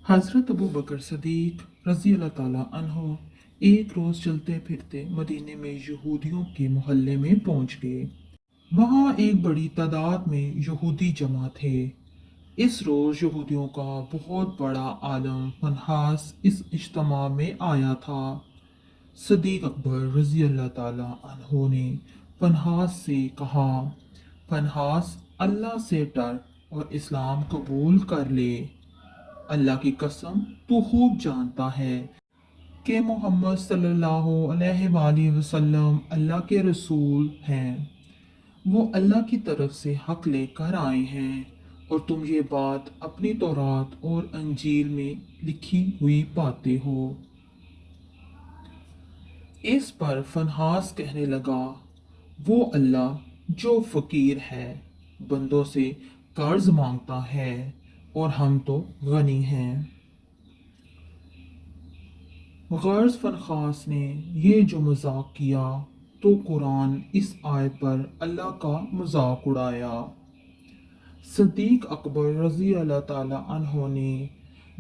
हज़रत अबू बकर सदीक रज़ी अल्लाह ताला अन्हो एक रोज़ चलते फिरते मदीने में यहूदियों के मोहल्ले में पहुंच गए। वहाँ एक बड़ी तादाद में यहूदी जमा थे। इस रोज़ यहूदियों का बहुत बड़ा आलम फनहास इस इज्तिमा में आया था। सदीक अकबर रज़ी अल्लाह ताला अन्हो ने फनहास से कहा, फनहास, अल्लाह से डर और इस्लाम कबूल कर ले। अल्लाह की कसम, तू खूब जानता है कि मोहम्मद सल्लल्लाहु अलैहि वसल्लम अल्लाह के रसूल हैं। वो अल्लाह की तरफ से हक लेकर आए हैं और तुम ये बात अपनी तौरात और अंजील में लिखी हुई पाते हो। इस पर फनहास कहने लगा, वो अल्लाह जो फ़कीर है, बंदों से कर्ज मांगता है और हम तो गनी हैं। गर्ज फनखास ने ये जो मजाक किया तो कुरान इस आयत पर अल्लाह का मजाक उड़ाया। सदीक अकबर रज़ी अल्लाह ताला अन्हो ने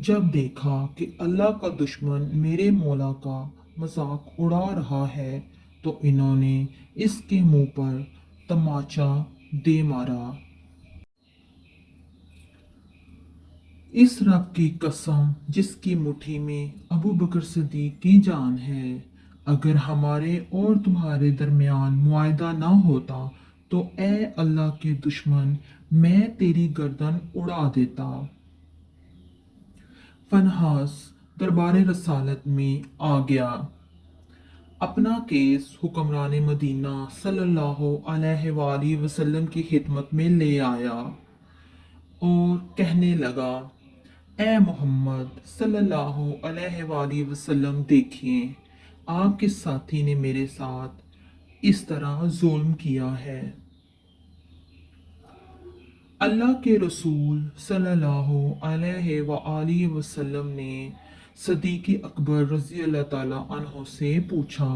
जब देखा कि अल्लाह का दुश्मन मेरे मौला का मजाक उड़ा रहा है तो इन्होंने इसके मुंह पर तमाचा दे मारा। इस रब की कसम जिसकी मुट्ठी में अबू बकर सिद्दीक की जान है, अगर हमारे और तुम्हारे दरमियान मुआहदा ना होता तो ए अल्लाह के दुश्मन, मैं तेरी गर्दन उड़ा देता। फनहास दरबार रसालत में आ गया। अपना केस हुक्मरान मदीना सल्लल्लाहु अलैहि वसल्लम की खिदमत में ले आया और कहने लगा, ए मोहम्मद सल्लल्लाहु अलैहि वसल्लम, देखिए आपके साथी ने मेरे साथ इस तरह जुल्म किया है। अल्लाह के रसूल सल्लल्लाहु अलैहि वसल्लम ने सदीक अकबर रज़ी अल्लाह ताला अन्हो से पूछा,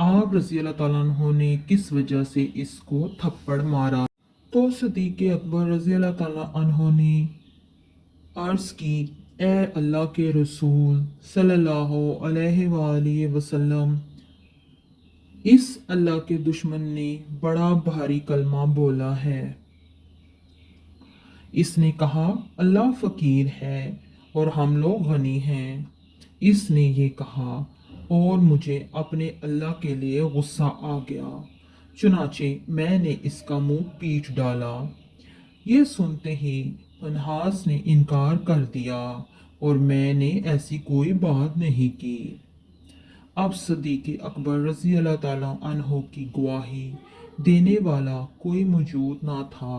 आप रज़ी अल्लाह ताला अन्हो ने किस वजह से इसको थप्पड़ मारा? तो सदीक अकबर रज़ी अल्लाह ताला अन्हो ने अर्ज़ की, ए अल्लाह के रसूल सल्लल्लाहु अलैहि वसल्लम, इस अल्लाह के दुश्मन ने बड़ा भारी कलमा बोला है। इसने कहा अल्लाह फ़कीर है और हम लोग गनी हैं। इसने ये कहा और मुझे अपने अल्लाह के लिए गुस्सा आ गया, चुनाचे मैंने इसका मुंह पीट डाला। ये सुनते ही फनहास ने इनकार कर दिया और मैंने ऐसी कोई बात नहीं की। अब सदीक अकबर रज़ी अल्लाह ताला अन्हो की गवाही देने वाला कोई मौजूद ना था।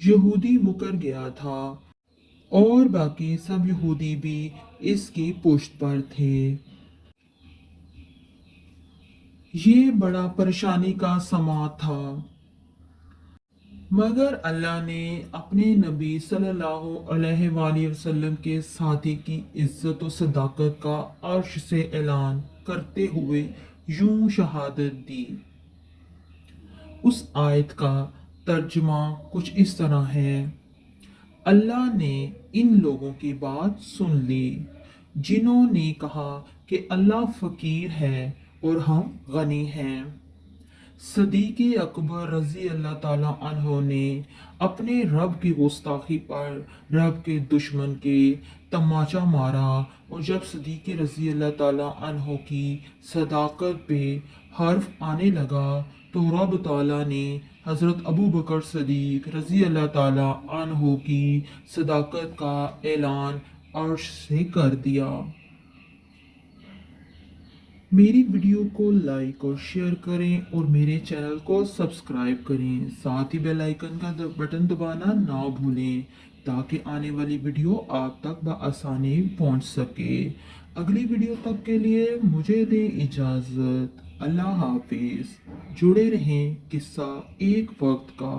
यहूदी मुकर गया था और बाकी सब यहूदी भी इसकी पुष्ट पर थे। ये बड़ा परेशानी का समा था, मगर अल्लाह ने अपने नबी सल्लल्लाहु अलैहि वसल्लम के साथी की इज्जत और सदाकत का अर्श से ऐलान करते हुए यूं शहादत दी। उस आयत का तर्जुमा कुछ इस तरह है, अल्लाह ने इन लोगों की बात सुन ली जिन्होंने कहा कि अल्लाह फ़कीर है और हम गनी हैं। सदीक अकबर रज़ी अल्लाह ताला अन्हो ने अपने रब की गुस्ताखी पर रब के दुश्मन के तमाचा मारा और जब सदीक रज़ी अल्लाह ताला अन्हो की सदाकत पे हर्फ आने लगा तो रब ताला ने हज़रत अबू बकर सदीक रज़ी अल्लाह ताला अन्हो की सदाकत का ऐलान अर्श से कर दिया। मेरी वीडियो को लाइक और शेयर करें और मेरे चैनल को सब्सक्राइब करें। साथ ही बेल आइकन का बटन दबाना ना भूलें ताकि आने वाली वीडियो आप तक बआसानी पहुंच सके। अगली वीडियो तक के लिए मुझे दें इजाज़त। अल्लाह हाफिज़। जुड़े रहें किस्सा एक वक्त का।